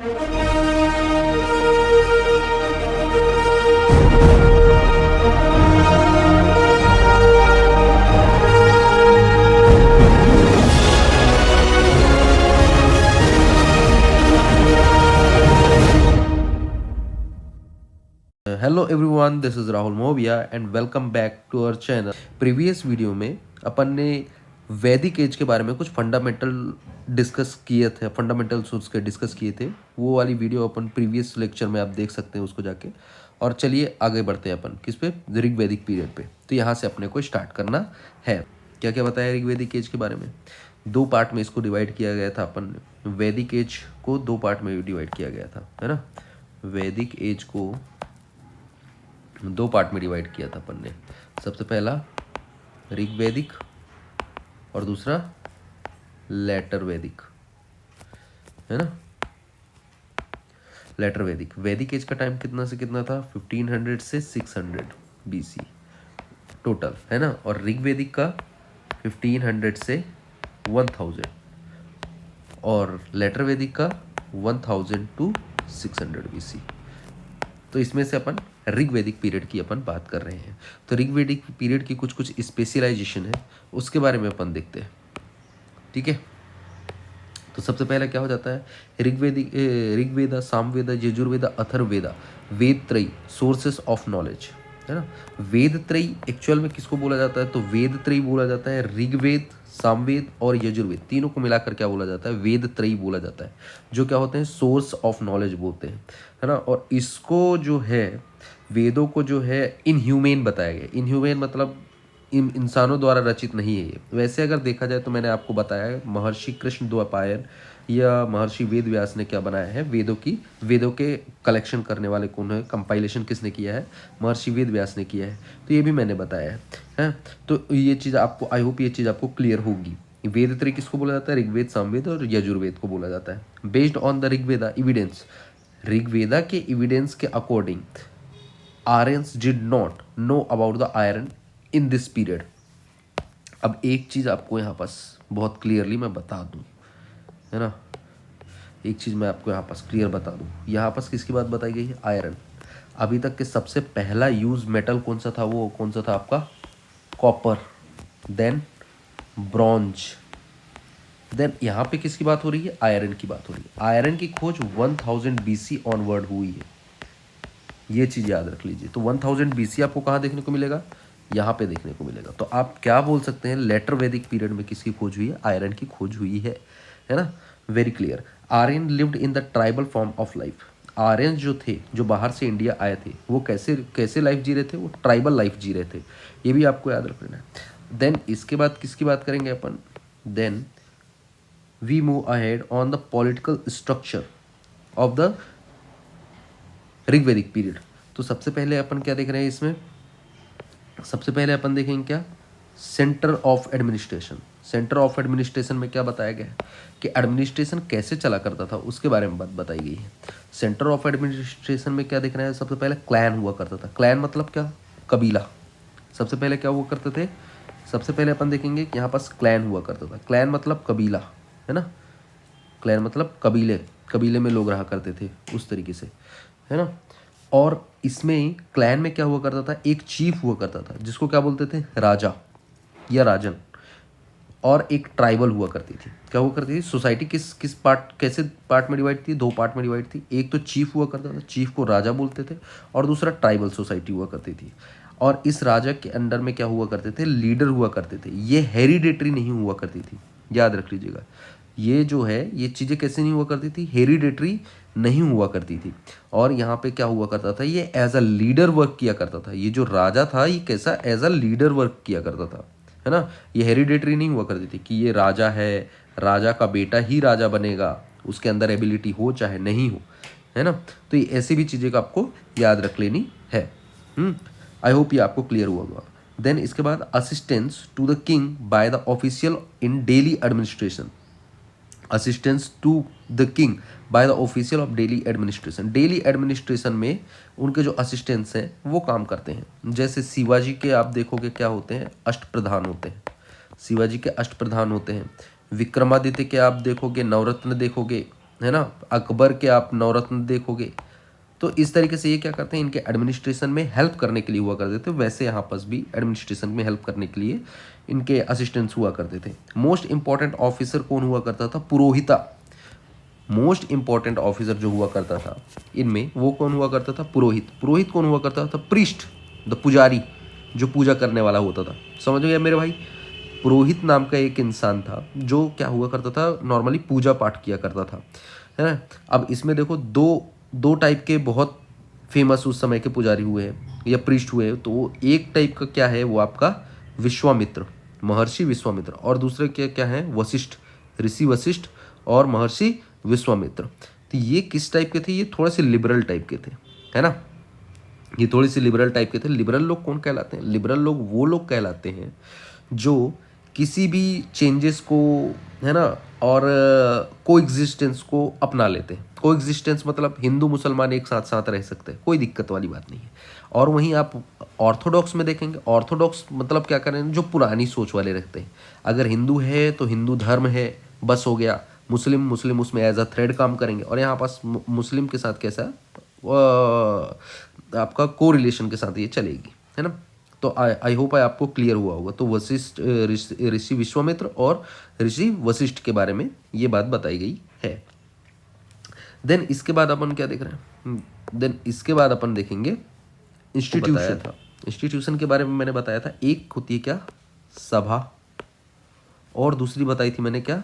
Hello everyone, this is Rahul मोबिया and welcome back to our channel. Previous video में अपन ने वैदिक एज के बारे में कुछ फंडामेंटल डिस्कस किए थे, फंडामेंटल सोर्स के डिस्कस किए थे। वो वाली वीडियो अपन प्रीवियस लेक्चर में आप देख सकते हैं उसको जाके। और चलिए आगे बढ़ते हैं अपन किस पे, ऋग्वैदिक पीरियड पे। तो यहाँ से अपने को स्टार्ट करना है। क्या क्या बताया ऋग्वैदिक एज के बारे में? दो पार्ट में इसको डिवाइड किया गया था अपन ने। वैदिक एज को दो पार्ट में डिवाइड किया गया था, है ना। वैदिक एज को दो पार्ट में डिवाइड किया था अपन ने। सबसे पहला ऋग्वैदिक और दूसरा लेटर वैदिक, है ना। लेटर वैदिक, वैदिक एज का टाइम कितना से कितना था? 1500 से 600 BC टोटल, है ना। और ऋग्वैदिक का 1500 से 1000 और लेटर वैदिक का 1000 to 600 BC। तो इसमें से अपन ऋग्वैदिक पीरियड की अपन बात कर रहे हैं। तो ऋग्वैदिक पीरियड की कुछ कुछ स्पेशलाइजेशन है, उसके बारे में अपन देखते हैं, ठीक है। तो सबसे पहला क्या हो जाता है? ऋग्वेदा, सामवेदा, यजुर्वेदा, अथर्ववेदा, वेद त्रयी सोर्सेस ऑफ नॉलेज, है ना। वेद त्रयी एक्चुअल में किसको बोला जाता है? तो वेद त्रयी बोला जाता है ऋग्वेद, सामवेद और यजुर्वेद, तीनों को मिलाकर क्या बोला जाता है? वेद त्रयी बोला जाता है, जो क्या होते हैं? सोर्स ऑफ नॉलेज बोलते हैं, है ना। और इसको जो है, वेदों को जो है इनह्यूमेन बताया गया। इनह्यूमेन मतलब इंसानों द्वारा रचित नहीं है ये। वैसे अगर देखा जाए तो मैंने आपको बताया है, महर्षि कृष्ण द्वापायन या महर्षि वेद व्यास ने क्या बनाया है? वेदों के कलेक्शन करने वाले कौन है? कंपाइलेशन किसने किया है? महर्षि वेद व्यास ने किया है। तो ये भी मैंने बताया है। तो ये चीज़ आपको, आई होप ये चीज़ आपको क्लियर होगी। वेद त्रय किसको बोला जाता है? ऋग्वेद, सामवेद और यजुर्वेद को बोला जाता है। Based on the Rigveda evidence, Rigveda के एविडेंस के according Aryans did not know about the iron in this period. अब एक चीज़ आपको यहाँ पास बहुत क्लियरली मैं बता दूँ, है ना। एक चीज़ मैं आपको यहाँ पास क्लियर बता दूँ, यहाँ पास किसकी बात बताई गई है? आयरन। अभी तक के सबसे पहला यूज मेटल कौन सा था? वो कौन सा था आपका? कॉपर, देन ब्रॉन्ज, देन यहाँ पे किसकी बात हो रही है? आयरन की बात हो रही है। आयरन की खोज 1000 BC ऑनवर्ड हुई है, ये चीज़ याद रख लीजिए। तो 1000 BC आपको कहाँ देखने को मिलेगा? यहाँ पे देखने को मिलेगा। तो आप क्या बोल सकते हैं? लेटर वैदिक पीरियड में किसकी खोज हुई है? आयरन की खोज हुई है ना। Very clear. Aryan lived in the tribal form of life. Aryan जो थे, जो बाहर से इंडिया आए थे, वो कैसे कैसे लाइफ जी रहे थे? वो ट्राइबल लाइफ जी रहे थे, ये भी आपको याद रखना है। देन इसके बाद किसकी बात करेंगे अपन? Then we move ahead on the political structure of the Rigvedic period. तो सबसे पहले अपन क्या देख रहे हैं इसमें? सबसे पहले अपन देखेंगे क्या? Centre of administration. Centre of administration में क्या बताया गया है कि एडमिनिस्ट्रेशन कैसे चला करता था, उसके बारे में बात बताई गई है। सेंटर ऑफ एडमिनिस्ट्रेशन में क्या देखना है? सबसे पहले क्लैन हुआ करता था। क्लैन मतलब क्या? कबीला। सबसे पहले क्या हुआ करते थे? सबसे पहले अपन देखेंगे कि यहाँ पास क्लैन हुआ करता था। क्लैन मतलब कबीला, है ना। क्लैन मतलब कबीले, कबीले में लोग रहा करते थे उस तरीके से, है ना। और इसमें क्लैन में क्या हुआ करता था? एक चीफ हुआ करता था, जिसको क्या बोलते थे? राजा या राजन। और एक ट्राइबल हुआ करती थी। क्या हुआ करती थी? सोसाइटी किस किस पार्ट, कैसे पार्ट में डिवाइड थी? दो पार्ट में डिवाइड थी। एक तो चीफ हुआ करता था, चीफ को राजा बोलते थे, और दूसरा ट्राइबल सोसाइटी हुआ करती थी। और इस राजा के अंडर में क्या हुआ करते थे? लीडर हुआ करते थे। ये हेरिडेटरी नहीं हुआ करती थी, याद रख लीजिएगा। ये जो है, ये चीज़ें कैसे नहीं हुआ करती थी? हेरिडेटरी नहीं हुआ करती थी। और यहाँ पे क्या हुआ करता था? ये एज अ लीडर वर्क किया करता था। ये जो राजा था, ये कैसा एज अ लीडर वर्क किया करता था, है ना। ये हेरिडेटरी नहीं हुआ करती थी कि ये राजा है, राजा का बेटा ही राजा बनेगा, उसके अंदर एबिलिटी हो चाहे नहीं हो, है ना। तो ये ऐसी भी चीज़ें का आपको याद रख लेनी है। आई होप ये आपको क्लियर हुआ होगा। देन इसके बाद assistance to the king by the official in daily administration. Assistance to the king by the official of daily administration. Daily administration में उनके जो असिस्टेंट्स हैं वो काम करते हैं। जैसे शिवाजी के आप देखोगे क्या होते हैं? अष्ट प्रधान होते हैं। शिवाजी के अष्ट प्रधान होते हैं। विक्रमादित्य के आप देखोगे नवरत्न देखोगे, है ना, अकबर के आप नवरत्न देखोगे। तो इस तरीके से ये क्या करते हैं, इनके एडमिनिस्ट्रेशन में हेल्प करने के लिए हुआ करते थे। वैसे यहाँ पास भी एडमिनिस्ट्रेशन में हेल्प करने के लिए इनके असिस्टेंट्स हुआ करते थे। मोस्ट इंपॉर्टेंट ऑफिसर कौन हुआ करता था, पुरोहिता। मोस्ट इंपॉर्टेंट ऑफिसर जो हुआ करता था इनमें, वो कौन हुआ करता था, पुरोहित। पुरोहित कौन हुआ करता था, प्रीस्ट, द पुजारी, जो पूजा करने वाला होता था। समझ गया मेरे भाई। पुरोहित नाम का एक इंसान था जो क्या हुआ करता था, नॉर्मली पूजा पाठ किया करता था, है ना। अब इसमें देखो दो दो टाइप के बहुत फेमस उस समय के पुजारी हुए हैं या प्रीस्ट हुए हैं। तो एक टाइप का क्या है, वो आपका विश्वामित्र, महर्षि विश्वामित्र, और दूसरे क्या है, वशिष्ठ, ऋषि वशिष्ठ और महर्षि विश्वामित्र। तो ये किस टाइप के थे, ये थोड़े से लिबरल टाइप के थे, है ना। ये थोड़ी सी लिबरल टाइप के थे। लिबरल लोग कौन कहलाते हैं, लिबरल लोग वो लोग कहलाते हैं जो किसी भी चेंजेस को, है ना, और को एग्जिस्टेंस को अपना लेते हैं। को एग्जिस्टेंस मतलब हिंदू मुसलमान एक साथ साथ रह सकते हैं, कोई दिक्कत वाली बात नहीं है। और वहीं आप ऑर्थोडॉक्स में देखेंगे, ऑर्थोडॉक्स मतलब क्या करें, जो पुरानी सोच वाले रहते हैं। अगर हिंदू है तो हिंदू धर्म है, बस हो गया। मुस्लिम मुस्लिम उसमें एज अ थ्रेड काम करेंगे। और यहाँ पास मुस्लिम के साथ कैसा आपका को रिलेशन के साथ ये चलेगी, है ना। तो आई होप आपको क्लियर हुआ होगा। तो वशिष्ठ, ऋषि विश्वामित्र और ऋषि वशिष्ठ के बारे में ये बात बताई गई है। देन इसके बाद अपन क्या देख रहे हैं, देन इसके बाद अपन देखेंगे इंस्टीट्यूशन था। इंस्टीट्यूशन के बारे में मैंने बताया था, एक होती है क्या, सभा, और दूसरी बताई थी मैंने क्या,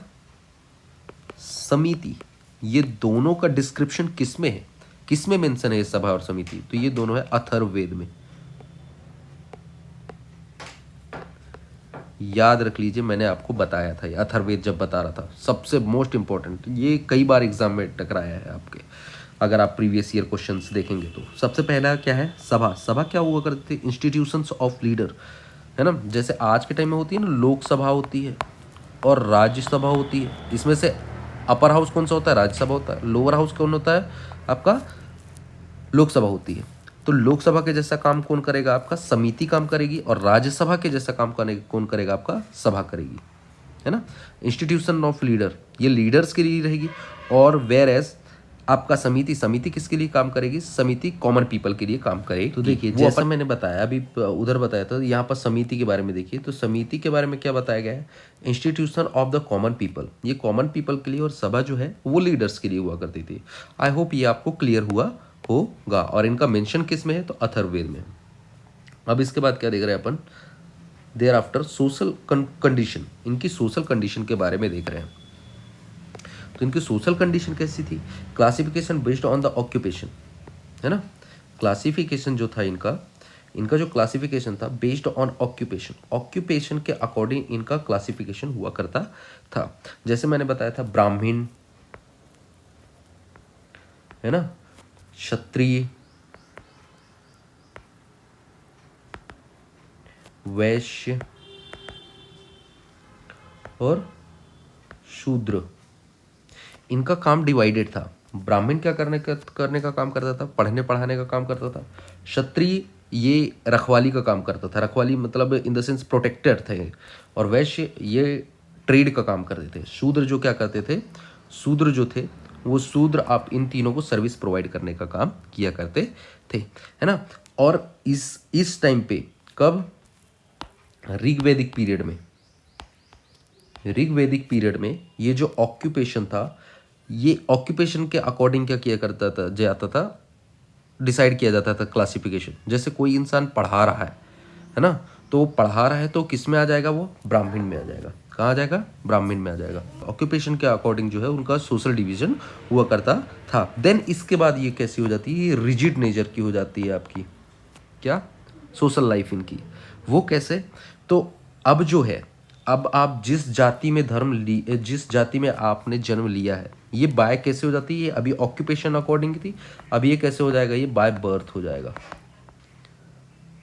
समिति। ये दोनों का डिस्क्रिप्शन किस में है, किस में मेंशन है ये सभा और समिति, तो ये दोनों है अथर्ववेद में। याद रख लीजिए, मैंने आपको बताया था ये अथर्ववेद जब बता रहा था, सबसे मोस्ट इंपॉर्टेंट, ये कई बार एग्जाम में टकराया है आपके, अगर आप प्रीवियस ईयर क्वेश्चंस देखेंगे तो। सबसे पहला क्या है, सभा। सभा क्या हुआ करती थी, इंस्टीट्यूशंस ऑफ लीडर, है ना। जैसे आज के टाइम में होती है ना, लोकसभा होती है और राज्यसभा होती है। इसमें से अपर हाउस कौन सा होता है, राज्यसभा होता है। लोअर हाउस कौन होता है, आपका लोकसभा होती है। तो लोकसभा के जैसा काम कौन करेगा, आपका समिति काम करेगी, और राज्यसभा के जैसा काम कौन करेगा, आपका सभा करेगी, है ना। इंस्टीट्यूशन ऑफ लीडर, ये लीडर्स के लिए रहेगी। और वेयर एज आपका समिति, समिति किसके लिए काम करेगी, समिति कॉमन पीपल के लिए काम करेगी। तो देखिए जैसा मैंने बताया अभी उधर बताया था, यहाँ पर समिति के बारे में देखिए। तो समिति के बारे में क्या बताया गया है, institution of the common people, ये कॉमन पीपल के लिए, और सभा जो है वो लीडर्स के लिए हुआ करती थी। आई होप ये आपको क्लियर हुआ होगा। और इनका मेंशन किस में है, तो अथर्ववेद में। अब इसके बाद क्या देख रहे हैं अपन, देयर आफ्टर सोशल कंडीशन, इनकी सोशल कंडीशन के बारे में देख रहे हैं। तो इनकी सोशल कंडीशन कैसी थी, classification based on the occupation, है ना। क्लासिफिकेशन जो था इनका, इनका जो क्लासिफिकेशन था बेस्ड ऑन ऑक्यूपेशन, ऑक्यूपेशन के अकॉर्डिंग इनका क्लासिफिकेशन हुआ करता था। जैसे मैंने बताया था, ब्राह्मण, है ना, क्षत्रिय, वैश्य और शूद्र, इनका काम डिवाइडेड था। ब्राह्मण क्या करने का काम करता था, पढ़ने पढ़ाने का काम करता था। क्षत्रिय ये रखवाली का काम करता था, रखवाली मतलब इन द सेंस प्रोटेक्टर थे। और वैश्य ये ट्रेड का काम करते थे। शूद्र जो क्या करते थे, शूद्र जो थे वो शूद्र आप इन तीनों को सर्विस प्रोवाइड करने का काम किया करते थे, है ना। और इस टाइम पे कब, ऋग्वैदिक पीरियड में, ऋग्वैदिक पीरियड में ये जो ऑक्यूपेशन था, ये ऑक्यूपेशन के अकॉर्डिंग क्या किया करता था, जाता था, डिसाइड किया जाता था क्लासिफिकेशन। जैसे कोई इंसान पढ़ा रहा है ना, तो वो पढ़ा रहा है तो किस में आ जाएगा, वो ब्राह्मण में आ जाएगा। कहाँ आ जाएगा, ब्राह्मण में आ जाएगा। ऑक्यूपेशन के अकॉर्डिंग जो है उनका सोशल डिवीजन हुआ करता था। देन इसके बाद ये कैसी हो जाती है, ये रिजिड नेचर की हो जाती है आपकी, क्या, सोशल लाइफ इनकी। वो कैसे, तो अब जो है, अब आप जिस जाति में जिस जाति में आपने जन्म लिया है, ये बाय कैसे हो जाती है, ये अभी ऑक्यूपेशन अकॉर्डिंग थी, अब ये कैसे हो जाएगा, ये बाय बर्थ हो जाएगा।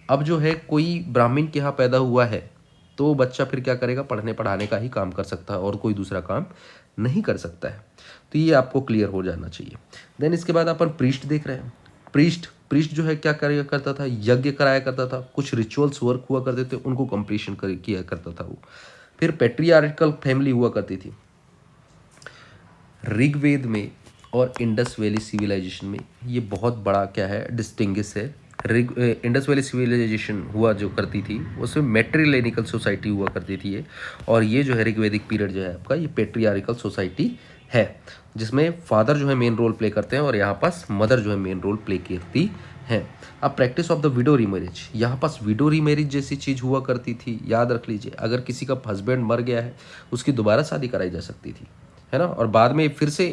अब जो है कोई ब्राह्मण के यहाँ पैदा हुआ है तो बच्चा फिर क्या करेगा, पढ़ने पढ़ाने का ही काम कर सकता है और कोई दूसरा काम नहीं कर सकता है। तो ये आपको क्लियर हो जाना चाहिए। देन इसके बाद अपन प्रीस्ट देख रहे हैं। प्रीस्ट जो है क्या करता था, यज्ञ कराया करता था, कुछ रिचुअल्स वर्क हुआ करते थे, उनको कंप्लीशन किया करता था वो। फिर पैट्रियार्कल फैमिली हुआ करती थी। ऋग्वेद में और इंडस वैली सिविलाइजेशन में ये बहुत बड़ा क्या है, डिस्टिंग्विश है। इंडस वैली सिविलाइजेशन हुआ जो करती थी उसमें मैट्रिलेनिकल सोसाइटी हुआ करती थी ये, और ये जो है ऋग्वैदिक पीरियड जो है आपका ये पेट्रियार्कल सोसाइटी है, जिसमें फादर जो है मेन रोल प्ले करते हैं और यहाँ पास मदर जो है मेन रोल प्ले करती हैं। अब practice of the widow remarriage, यहाँ पास विडो रीमैरिज जैसी चीज़ हुआ करती थी, याद रख लीजिए। अगर किसी का हस्बैंड मर गया है उसकी दोबारा शादी कराई जा सकती थी, है ना, और बाद में फिर से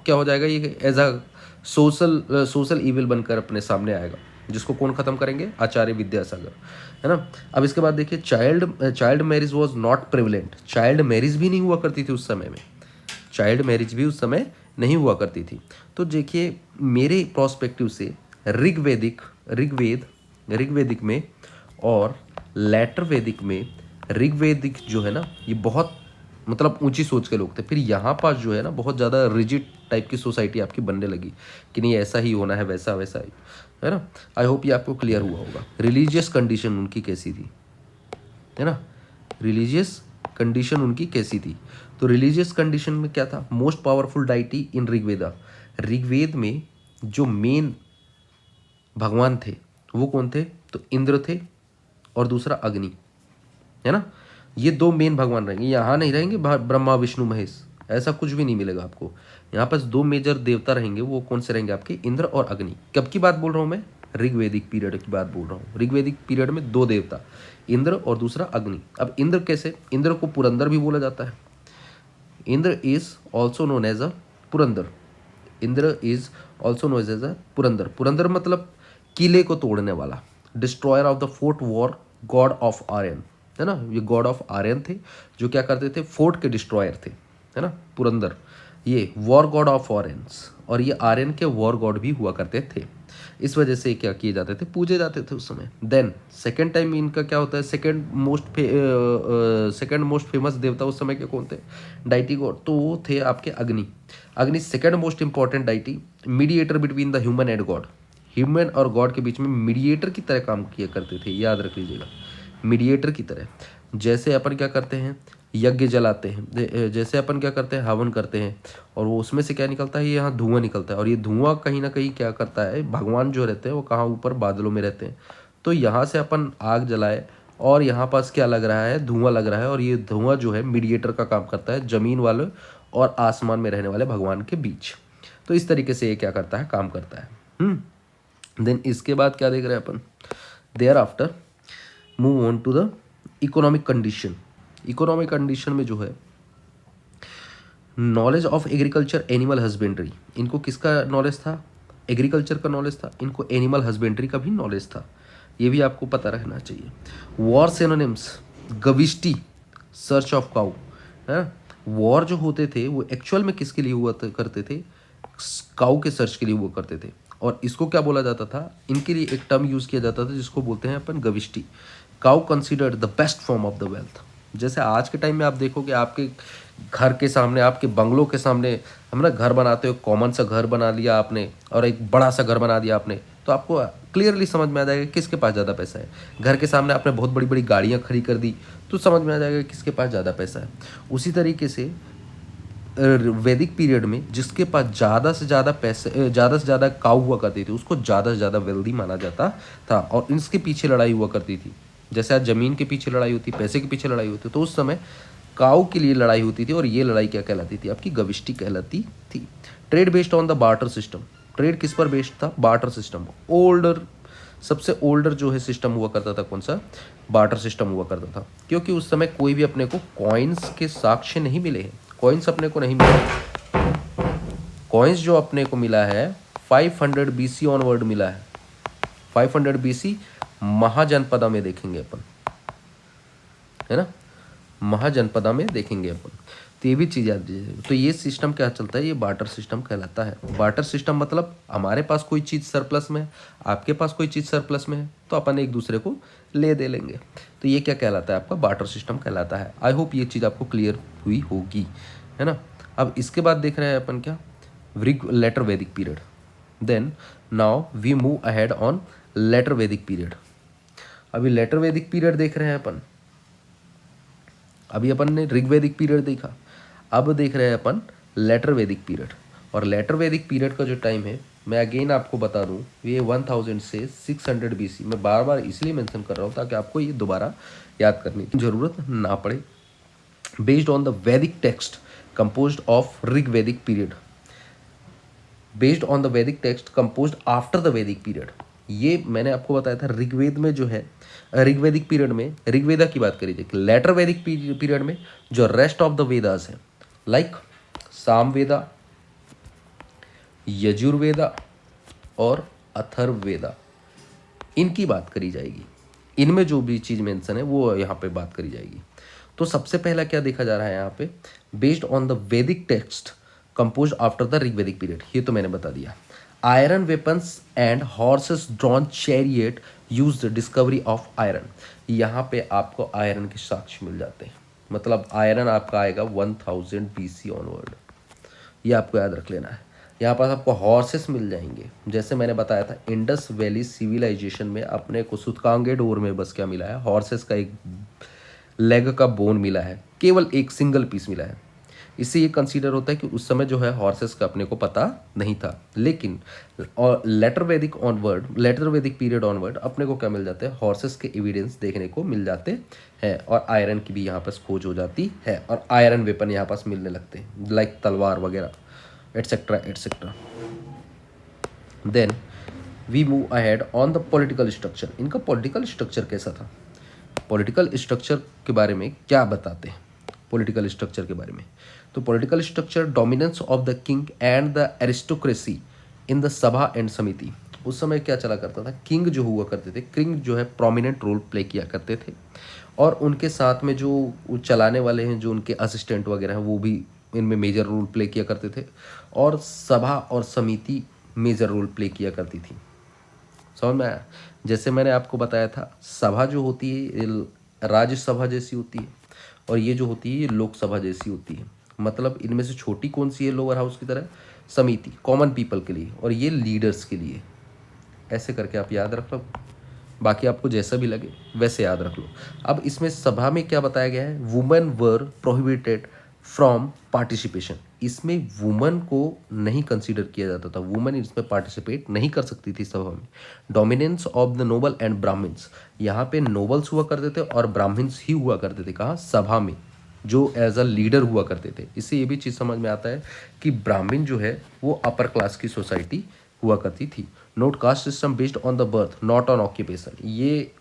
क्या हो जाएगा, ये एज अ सोशल इविल बनकर अपने सामने आएगा, जिसको कौन खत्म करेंगे, आचार्य विद्यासागर, है ना। अब इसके बाद देखिए child marriage was not prevalent, child marriage भी नहीं हुआ करती थी उस समय में, चाइल्ड मैरिज भी उस समय नहीं हुआ करती थी। तो देखिए मेरे प्रोस्पेक्टिव से ऋग्वेदिक में और लेटर वैदिक में, ऋग्वेदिक जो है ना ये बहुत मतलब ऊंची सोच के लोग थे, फिर यहाँ पास जो है ना बहुत ज़्यादा रिजिड टाइप की सोसाइटी आपकी बनने लगी कि नहीं ऐसा ही होना है, वैसा वैसा ही, है ना। आई होप ये आपको क्लियर हुआ होगा। रिलीजियस कंडीशन उनकी कैसी थी, है ना, रिलीजियस कंडीशन उनकी कैसी थी। तो रिलीजियस कंडीशन में क्या था, मोस्ट पावरफुल डाइटी इन ऋग्वेदा, ऋग्वेद में जो मेन भगवान थे वो कौन थे, तो इंद्र थे और दूसरा अग्नि, है ना। ये दो मेन भगवान रहेंगे, यहाँ नहीं रहेंगे ब्रह्मा विष्णु महेश, ऐसा कुछ भी नहीं मिलेगा आपको। यहाँ पास दो मेजर देवता रहेंगे, वो कौन से रहेंगे आपके, इंद्र और अग्नि। कब की बात बोल रहा हूँ मैं, ऋग्वैदिक पीरियड की बात बोल रहा हूँ। ऋग्वैदिक पीरियड में दो देवता, इंद्र और दूसरा अग्नि। अब इंद्र कैसे, इंद्र को पुरंदर भी बोला जाता है, Indra is also known as a Purandar, Indra is also known as a Purandar. Purandar मतलब किले को तोड़ने वाला, destroyer of the fort war god of Aryan, है ना। ये गॉड ऑफ आर्यन थे जो क्या करते थे, फोर्ट के डिस्ट्रॉयर थे, है ना, पुरंदर। ये वॉर गॉड ऑफ आर्यंस, और ये आर्यन के वॉर गॉड भी हुआ करते थे, इस वजह से क्या किए जाते थे, पूजे जाते थे उस समय। देन सेकेंड टाइम इनका क्या होता है, सेकेंड मोस्ट फेमस देवता उस समय के कौन थे, डाइटी गॉड, तो वो थे आपके अग्नि। अग्नि second most important deity, mediator between the human and God, human और गॉड के बीच में मीडिएटर की तरह काम किया करते थे, याद रख लीजिएगा, मीडिएटर की तरह। जैसे अपन क्या करते हैं, यज्ञ जलाते हैं, जैसे अपन क्या करते हैं, हवन करते हैं, और वो उसमें से क्या निकलता है, ये यहाँ धुआं निकलता है, और ये धुआं कहीं ना कहीं क्या करता है, भगवान जो रहते हैं वो कहाँ, ऊपर बादलों में रहते हैं। तो यहाँ से अपन आग जलाए और यहाँ पास क्या लग रहा है, धुआं लग रहा है, और ये धुआं जो है मीडिएटर का काम करता है जमीन वाले और आसमान में रहने वाले भगवान के बीच। तो इस तरीके से ये क्या करता है, काम करता है। देन इसके बाद क्या देख रहे हैं अपन, thereafter move on to the economic condition. Economic condition में जो है knowledge of agriculture animal husbandry, इनको किसका नॉलेज था, एग्रीकल्चर का नॉलेज था, इनको एनिमल हस्बेंड्री का भी नॉलेज था, ये भी आपको पता रहना चाहिए। वॉर सिनोनिम्स, गविष्टि, सर्च ऑफ काउ, है। वॉर जो होते थे वो एक्चुअल में किसके लिए हुआ करते थे, काउ के सर्च के लिए हुआ करते थे, और इसको क्या बोला जाता था, इनके लिए एक टर्म यूज़ किया जाता था जिसको बोलते हैं अपन गविष्टि। Cow considered the best form of the wealth. जैसे आज के टाइम में आप देखोगे आपके घर के सामने, आपके बंगलों के सामने हम ना घर बनाते हो, कॉमन सा घर बना लिया आपने और एक बड़ा सा घर बना दिया आपने, तो आपको क्लियरली समझ में आ जाएगा किसके पास ज़्यादा पैसा है। घर के सामने आपने बहुत बड़ी बड़ी गाड़ियाँ खड़ी कर दी तो समझ में आ जाएगा किसके पास ज़्यादा पैसा है। उसी तरीके से वैदिक पीरियड में जिसके पास ज़्यादा से ज़्यादा पैसे, ज़्यादा से ज़्यादा काऊ हुआ करती थी उसको ज़्यादा से ज़्यादा वेल्दी माना जाता था, और इसके पीछे लड़ाई हुआ करती थी। जैसे आज ज़मीन के पीछे लड़ाई होती, पैसे के पीछे लड़ाई होती, तो उस समय काऊ के लिए लड़ाई होती थी, और ये लड़ाई क्या कहलाती थी, आपकी गविष्टि कहलाती थी। Trade based on the barter system, trade किस पर बेस्ड था, बार्टर सिस्टम। ओल्डर, सबसे ओल्डर जो है सिस्टम हुआ करता था कौन सा, बार्टर सिस्टम हुआ करता था, क्योंकि उस समय कोई भी अपने को कॉइन्स के साक्ष्य नहीं मिले हैं, कॉइन्स अपने को नहीं मिला। कॉइन्स जो अपने को मिला है 500 BC ऑनवर्ड मिला है, 500 BC महाजनपदा में देखेंगे अपन, है ना, महाजनपदा में देखेंगे अपन, तो ये भी चीज़ याद दीजिए। तो ये सिस्टम क्या चलता है, ये बार्टर सिस्टम कहलाता है। बार्टर सिस्टम मतलब हमारे पास कोई चीज़ सरप्लस में है, आपके पास कोई चीज़ सरप्लस में है, तो अपन एक दूसरे को ले दे लेंगे, तो ये क्या कहलाता है, आपका बार्टर सिस्टम कहलाता है। आई होप ये चीज़ आपको क्लियर हुई होगी, है ना। अब इसके बाद देख रहे हैं अपन क्या, later Vedic period. Then now we move ahead on later Vedic period. अभी लेटर वैदिक पीरियड देख रहे हैं अपन, अभी अपन ने ऋग्वैदिक पीरियड देखा, अब देख रहे हैं अपन लेटर वैदिक पीरियड। और लेटर वैदिक पीरियड का जो टाइम है मैं अगेन आपको बता दूं, ये 1000 से 600 BC। मैं बार बार इसलिए मेंशन कर रहा हूँ ताकि आपको ये दोबारा याद करने की ज़रूरत ना पड़े। बेस्ड ऑन द वैदिक टेक्स्ट कंपोज्ड ऑफ ऋग वैदिक पीरियड, बेस्ड ऑन द वैदिक टेक्स्ट कंपोज्ड आफ्टर द वैदिक पीरियड। ये मैंने आपको बताया था ऋग्वेद में जो है, ऋग्वेदिक पीरियड में ऋग्वेदा की बात करी जाए, लेटर वैदिक पीरियड में जो रेस्ट ऑफ द वेदास है लाइक सामवेदा, यजुर्वेदा और अथर्ववेदा, इनकी बात करी जाएगी। इनमें जो भी चीज़ मेंशन है वो यहाँ पे बात करी जाएगी। तो सबसे पहला क्या देखा जा रहा है यहाँ पे, बेस्ड ऑन द वैदिक text compose after the Rigvedic period, ये तो मैंने बता दिया। Iron weapons and horses drawn chariot use the discovery of iron, यहाँ पे आपको आयरन के साक्ष्य मिल जाते हैं। मतलब आयरन आपका आएगा 1000 BC ऑनवर्ड, ये आपको याद रख लेना है। यहाँ पास आपको हॉर्सेस मिल जाएंगे, जैसे मैंने बताया था इंडस वैली सिविलाइजेशन में अपने को सुतकांगे डोर में बस क्या मिला है, हॉर्सेस का एक लेग का बोन मिला है, केवल एक सिंगल पीस मिला है। इससे ये कंसीडर होता है कि उस समय जो है हॉर्सेस का अपने को पता नहीं था। लेकिन और लेटर वैदिक पीरियड ऑनवर्ड अपने को क्या मिल जाते हैं, हॉर्सेस के एविडेंस देखने को मिल जाते हैं और आयरन की भी यहाँ पास खोज हो जाती है और आयरन वेपन यहाँ पास मिलने लगते हैं लाइक तलवार वगैरह etcetera etcetera. Then we move ahead on the political structure. इनका पॉलिटिकल स्ट्रक्चर कैसा था, पॉलिटिकल स्ट्रक्चर के बारे में क्या बताते हैं पॉलिटिकल स्ट्रक्चर के बारे में, तो political structure dominance of the king and the aristocracy in the सभा एंड समिति। उस समय क्या चला करता था, किंग जो हुआ करते थे, किंग जो है प्रोमिनेंट रोल प्ले किया करते थे और उनके साथ में जो चलाने वाले हैं, जो उनके असिस्टेंट वगैरह हैं, वो भी इनमें मेजर रोल प्ले किया करते थे और सभा और समिति मेजर रोल प्ले किया करती थी। समझ में आया? जैसे मैंने आपको बताया था सभा जो होती है राज्यसभा जैसी होती है और ये जो होती है ये लोकसभा जैसी होती है। मतलब इनमें से छोटी कौन सी है लोअर हाउस की तरह, समिति कॉमन पीपल के लिए और ये लीडर्स के लिए। ऐसे करके आप याद रख लो, बाकी आपको जैसा भी लगे वैसे याद रख लो। अब इसमें सभा में क्या बताया गया है, women were prohibited from participation. इसमें वुमन को नहीं कंसीडर किया जाता था, वुमन इसमें पार्टिसिपेट नहीं कर सकती थी सभा में। Dominance of the noble and Brahmins, यहाँ पे नोबल्स हुआ करते थे और ब्राह्मण्स ही हुआ करते थे, कहाँ, सभा में, जो एज अ लीडर हुआ करते थे। इससे ये भी चीज़ समझ में आता है कि ब्राह्मण जो है वो अपर क्लास की सोसाइटी हुआ करती थी। Note caste system based on the birth not on occupation, ये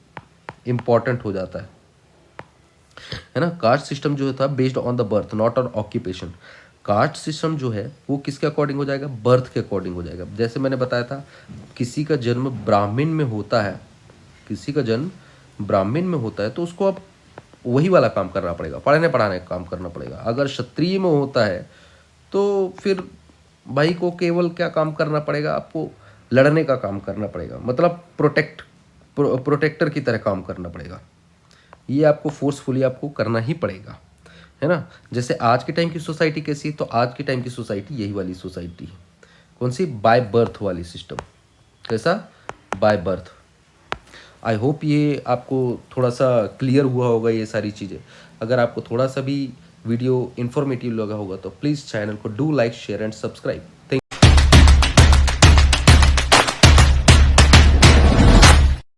इंपॉर्टेंट हो जाता है ना। कास्ट सिस्टम जो था based on the birth not on occupation, caste system जो है वो किसके अकॉर्डिंग हो जाएगा, बर्थ के अकॉर्डिंग हो जाएगा। जैसे मैंने बताया था किसी का जन्म ब्राह्मण में होता है, किसी का जन्म ब्राह्मण में होता है तो उसको अब वही वाला काम करना पड़ेगा, पढ़ने पढ़ाने का काम करना पड़ेगा। अगर क्षत्रिय में होता है तो फिर भाई को केवल क्या काम करना पड़ेगा, आपको लड़ने का काम करना पड़ेगा, मतलब प्रोटेक्टर की तरह काम करना पड़ेगा। ये आपको फोर्सफुली आपको करना ही पड़ेगा, है ना। जैसे आज के टाइम की सोसाइटी कैसी है, तो आज के टाइम की सोसाइटी यही वाली सोसाइटी है। कौन सी, बाय बर्थ वाली सिस्टम। कैसा, बाय बर्थ। आई होप ये आपको थोड़ा सा क्लियर हुआ होगा ये सारी चीज़ें। अगर आपको थोड़ा सा भी वीडियो इन्फॉर्मेटिव लगा होगा तो प्लीज़ चैनल को do like share and subscribe.